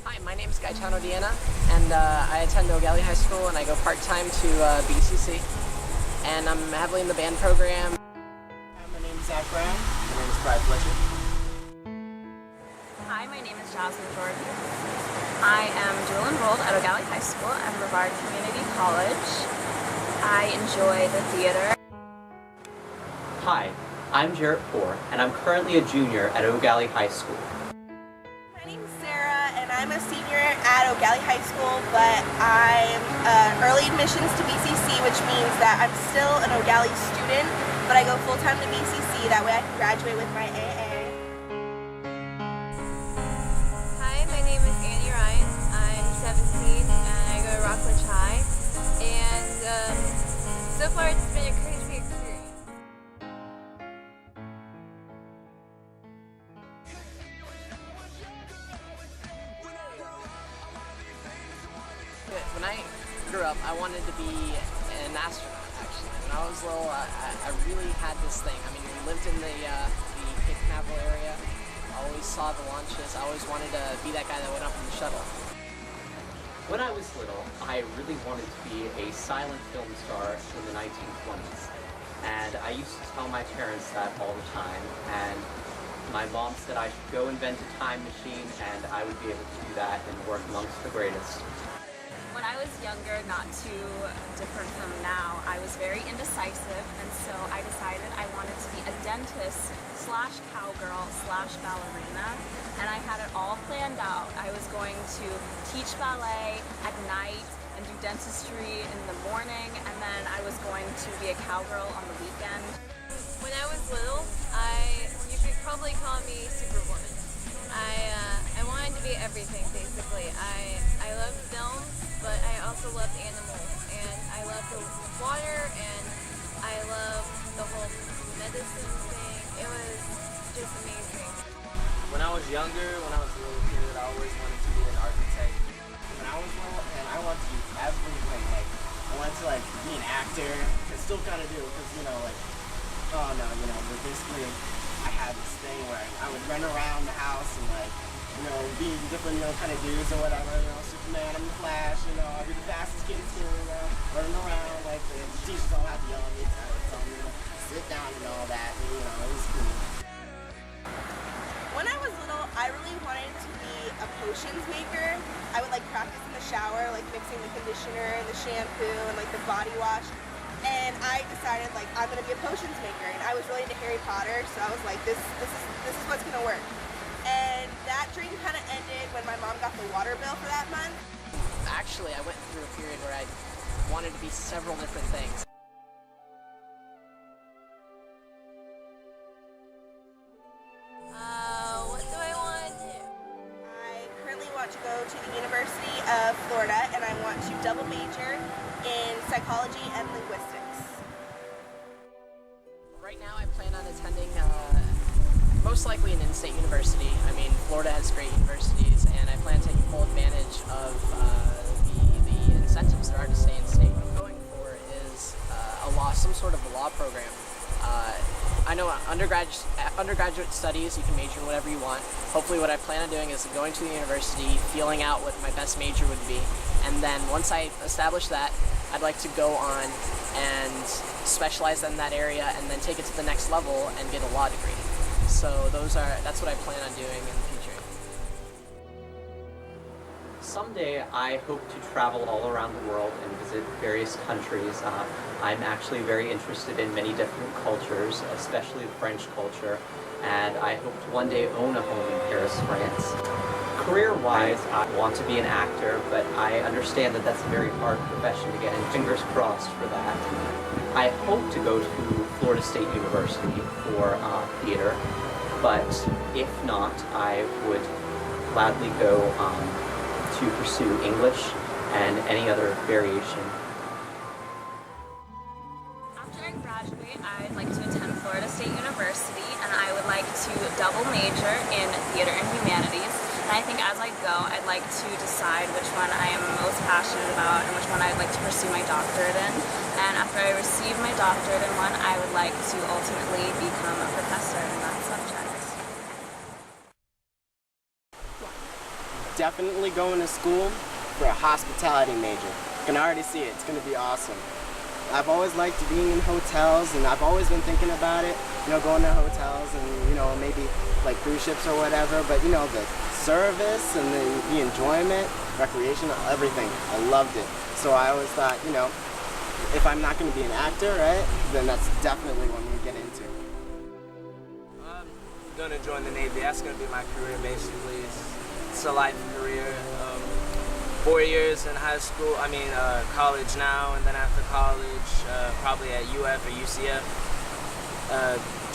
Hi, my name is Gaetano Diana, and I attend O'Galley High School, and I go part-time to BCC, and I'm heavily in the band program. Hi, my name is Zach Brown. My name is Brad Fletcher. Hi, my name is Jasmine Jordan. I am dual enrolled at O'Galley High School at Brevard Community College. I enjoy the theater. Hi, I'm Jarrett Poore, and I'm currently a junior at O'Galley High School. My name is Sarah, and I'm a senior at O'Galley High School, but I'm early admissions to BCC, which means that I'm still an O'Galley student, but I go full-time to BCC. That way I can graduate with my AA. Hi, my name is Annie Ryan. I'm 17, and I go to Rockledge High. And so far it's been a crazy experience. When I grew up, I wanted to be an astronaut, actually. When I was little, I really had this thing. I mean, we lived in the Cape Canaveral area. I always saw the launches. I always wanted to be that guy that went up in the shuttle. When I was little, I really wanted to be a silent film star in the 1920s. And I used to tell my parents that all the time. And my mom said I should go invent a time machine, and I would be able to do that and work amongst the greatest. When I was younger, not too different from now, I was very indecisive, and so I decided I wanted to be a dentist slash cowgirl slash ballerina, and I had it all planned out. I was going to teach ballet at night and do dentistry in the morning, and then I was going to be a cowgirl on the weekend. When I was little, you could probably call me Superwoman. I wanted to be everything, basically. I love films, but I also love animals, and I love the water, and I love the whole medicine thing. It was just amazing. When I was younger, when I was a little kid, I always wanted to be an architect. When I was little, and I wanted to do everything. Like, I wanted to be an actor. I still kind of do, because but basically, I had this thing where I would run around the house and be different kind of dudes or whatever. Superman, I'm the Flash. I'll be the fastest kid in school. Running around the teachers all have to yell at me, tell me to sit down and all that. And, it was cool. When I was little, I really wanted to be a potions maker. I would practice in the shower, mixing the conditioner and the shampoo and the body wash. And I decided I'm gonna be a potions maker. And I was really into Harry Potter, so I was like, this is what's gonna work. And that dream kind of ended when my mom got the water bill for that month. Actually, I went through a period where I wanted to be several different things. What do I want to do? I currently want to go to the University of Florida, and I want to double major in psychology and linguistics. Right now, I plan on attending most likely an in-state university. I mean, Florida has great universities, and I plan on taking full advantage of the incentives there are to stay in-state. What I'm going for is some sort of a law program. I know undergraduate studies, you can major in whatever you want. Hopefully what I plan on doing is going to the university, feeling out what my best major would be, and then once I establish that, I'd like to go on and specialize in that area and then take it to the next level and get a law degree. So that's what I plan on doing in the future. Someday, I hope to travel all around the world and visit various countries. I'm actually very interested in many different cultures, especially the French culture, and I hope to one day own a home in Paris, France. Career-wise, I want to be an actor, but I understand that that's a very hard profession to get in. Fingers crossed for that. I hope to go to Florida State University for theater, but if not, I would gladly go to pursue English and any other variation. After I graduate, I'd like to attend Florida State University, and I would like to double major in theater and humanities. And I think as I go, I'd like to decide which one I am most passionate about and which one I'd like to pursue my doctorate in. And after I receive my doctorate in one, I would like to ultimately become a professor in that subject. definitely going to school for a hospitality major. I can already see it. It's going to be awesome. I've always liked being in hotels, and I've always been thinking about it, you know, going to hotels and, you know, maybe like cruise ships or whatever, but, you know, the service and the enjoyment, recreation, everything, I loved it. So I always thought, you know, if I'm not going to be an actor, right, then that's definitely what I'm going to get into. I'm going to join the Navy. That's going to be my career, basically. It's a life career. 4 years in high school, college now, and then after college, probably at UF or UCF.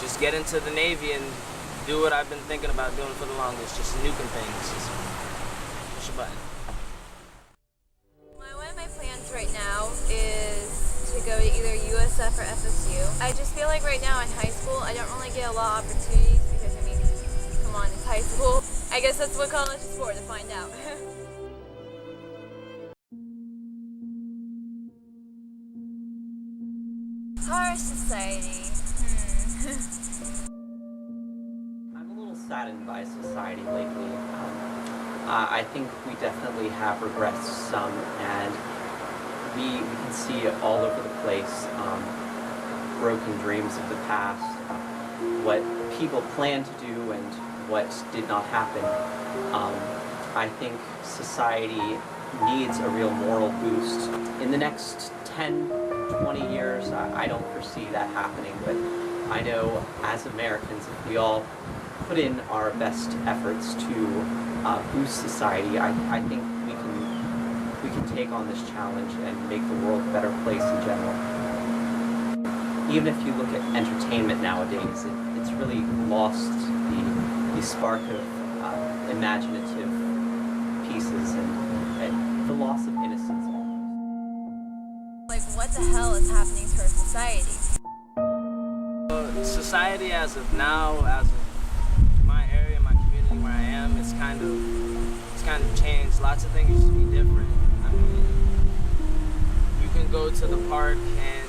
Just get into the Navy and do what I've been thinking about doing for the longest, just nuking things. Just push a button. One of my plans right now is to go to either USF or FSU. I just feel like right now in high school, I don't really get a lot of opportunities because, I mean, come on, it's high school. I guess that's what college is for, to find out. Our society. I'm a little saddened by society lately. I think we definitely have regressed some, and we can see it all over the place. Broken dreams of the past, what people plan to do and what did not happen. I think society needs a real moral boost. In the next 10, 20 years, I don't foresee that happening, but I know as Americans, if we all put in our best efforts to boost society, I think we can take on this challenge and make the world a better place in general. Even if you look at entertainment nowadays, it's really lost the spark of imaginative pieces and the loss of innocence. Like, what the hell is happening to our society? Society as of now, as of my area, my community where I am, it's kind of changed. Lots of things used to be different. I mean, you can go to the park and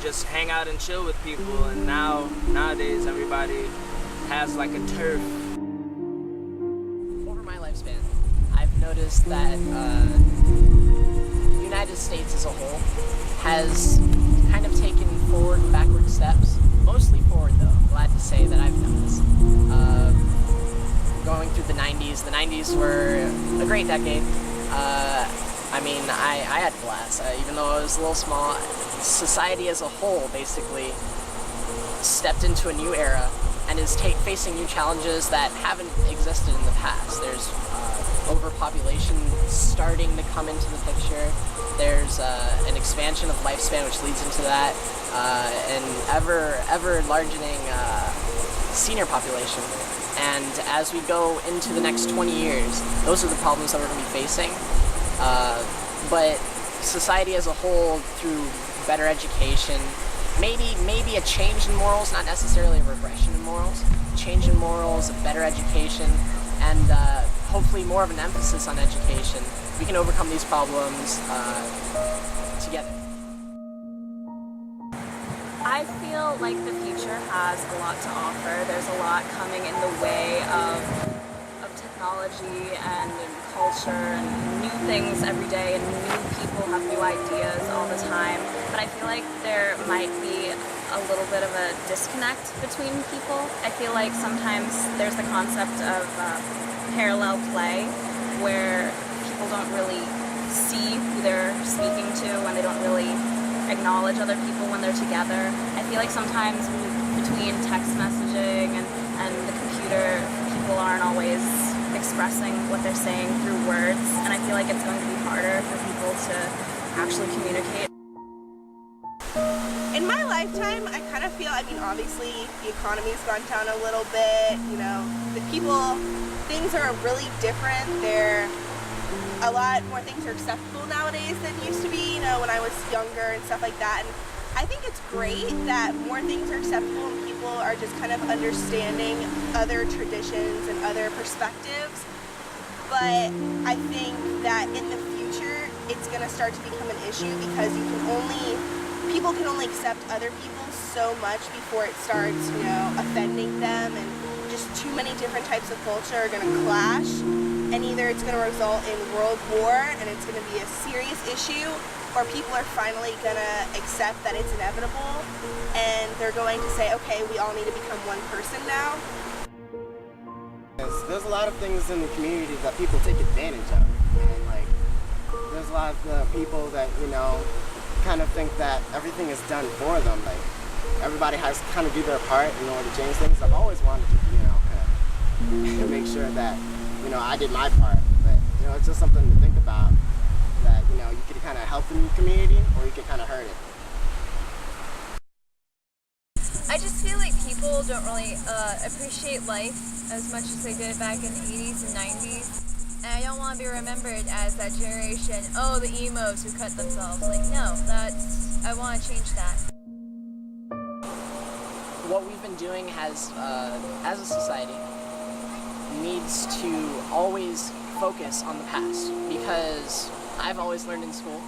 just hang out and chill with people, and nowadays everybody has like a turf. Over my lifespan, I've noticed that the United States as a whole has kind of taken forward and backward steps. Mostly forward, though. I'm glad to say that I've noticed. Going through the 90s were a great decade. I had a blast. Even though I was a little small, society as a whole basically stepped into a new era and is facing new challenges that haven't existed in the past. There's overpopulation starting to come into the picture. There's an expansion of lifespan which leads into that, an ever largening senior population. And as we go into the next 20 years, those are the problems that we're going to be facing. But society as a whole, through better education, maybe a change in morals, not necessarily a regression in morals, change in morals, a better education, and hopefully more of an emphasis on education, we can overcome these problems together. I feel like the future has a lot to offer. There's a lot coming in the way of technology and culture and new things every day, and new people have new ideas all the time. But I feel like there might be a little bit of a disconnect between people. I feel like sometimes there's the concept of parallel play, where people don't really see who they're speaking to, and they don't really acknowledge other people when they're together. I feel like sometimes between text messaging and the computer, people aren't always expressing what they're saying through words, and I feel like it's going to be harder for people to actually communicate. In my lifetime, I kind of feel, obviously the economy's gone down a little bit, things are really different. A lot more things are acceptable nowadays than used to be, when I was younger and stuff like that. And I think it's great that more things are acceptable and people are just kind of understanding other traditions and other perspectives. But I think that in the future, it's going to start to become an issue because people can only accept other people so much before it starts, offending them, and just too many different types of culture are going to clash. and either it's going to result in world war and it's going to be a serious issue, or people are finally going to accept that it's inevitable and they're going to say, okay, we all need to become one person now. There's a lot of things in the community that people take advantage of, and like there's a lot of people that, you know, kind of think that everything is done for them. Like everybody has to kind of do their part in order to change things. I've always wanted to, you know, kind of make sure that, you know, I did my part. But, you know, it's just something to think about, that, you know, you could kind of help the community or you could kind of hurt it. I just feel like people don't really appreciate life as much as they did back in the 80s and 90s. And I don't want to be remembered as that generation, oh, the emos who cut themselves. Like, no, I want to change that. What we've been doing has, as a society, needs to always focus on the past, because I've always learned in school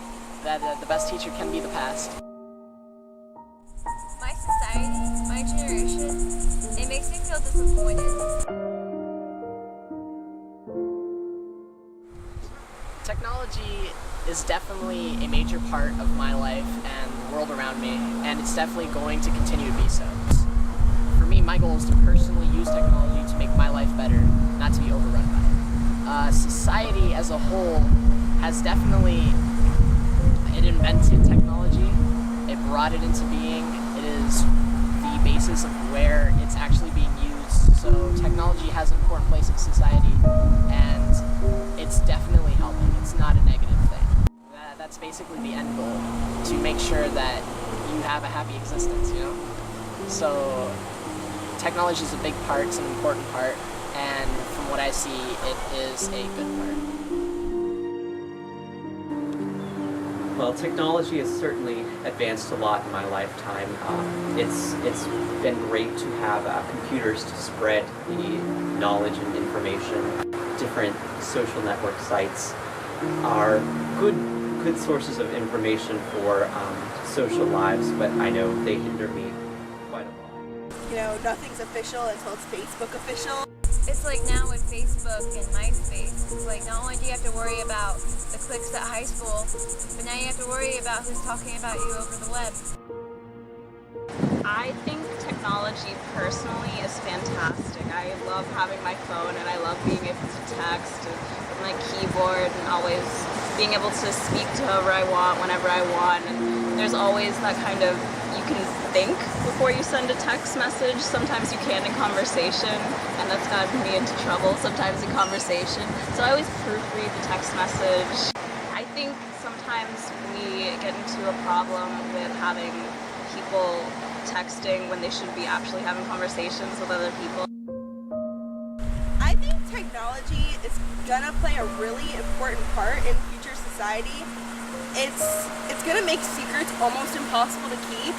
that the best teacher can be the past. My society, my generation, it makes me feel disappointed. Technology is definitely a major part of my life and the world around me, and it's definitely going to continue to be so. For me, my goal is to personally use technology to make my life better, not to be overrun by it. Society as a whole has definitely, it invented technology, it brought it into being, it is the basis of where it's actually being used. So technology has an important place in society, and it's definitely helping. It's not a negative thing. That's basically the end goal, to make sure that you have a happy existence, you know? So technology is a big part, it's an important part, and from what I see, it is a good part. Well, technology has certainly advanced a lot in my lifetime. It's been great to have computers to spread the knowledge and information. Different social network sites are good sources of information for social lives, but I know they hinder me quite a lot. You know, nothing's official until it's Facebook official. It's like now with Facebook and MySpace, it's like not only do you have to worry about the cliques at high school, but now you have to worry about who's talking about you over the web. I think technology personally is fantastic. I love having my phone and I love being able to text with my keyboard and always being able to speak to whoever I want, whenever I want. And there's always that kind of, you can think before you send a text message. Sometimes you can in conversation, and that's gotten me into trouble sometimes in conversation. So I always proofread the text message. I think sometimes we get into a problem with having people texting when they should be actually having conversations with other people. I think technology is gonna play a really important part in future society. It's gonna make secrets almost impossible to keep.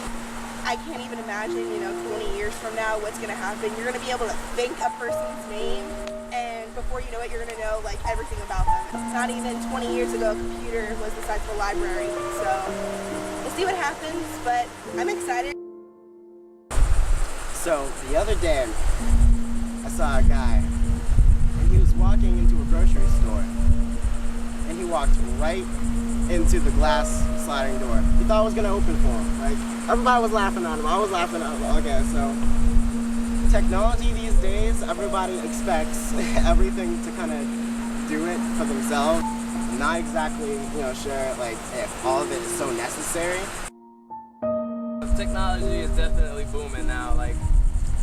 I can't even imagine, you know, 20 years from now what's gonna happen. You're gonna be able to think a person's name, and before you know it, you're gonna know like everything about them. It's not even 20 years ago a computer was the size of a library. So we'll see what happens, but I'm excited. So the other day, I saw a guy, and he was walking into a grocery store, and he walked right into the glass sliding door. He thought it was gonna open for him. Like, everybody was laughing at him. I was laughing at him. Okay, so technology these days, everybody expects everything to kind of do it for themselves. I'm not exactly, you know, sure like if all of it is so necessary. Technology is definitely booming now. Like,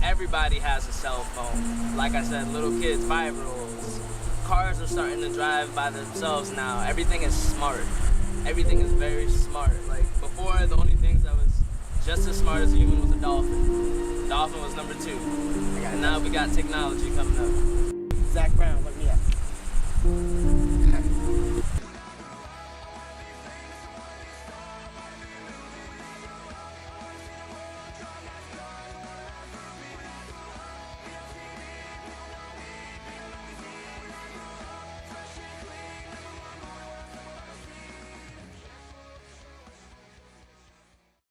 everybody has a cell phone. Like I said, little kids, 5-year-olds. Cars are starting to drive by themselves now. Everything is smart. Everything is very smart. Like, before, the only things that was just as smart as a human was a dolphin. Dolphin was number 2. And now we got technology coming up. Zach Brown, look me up.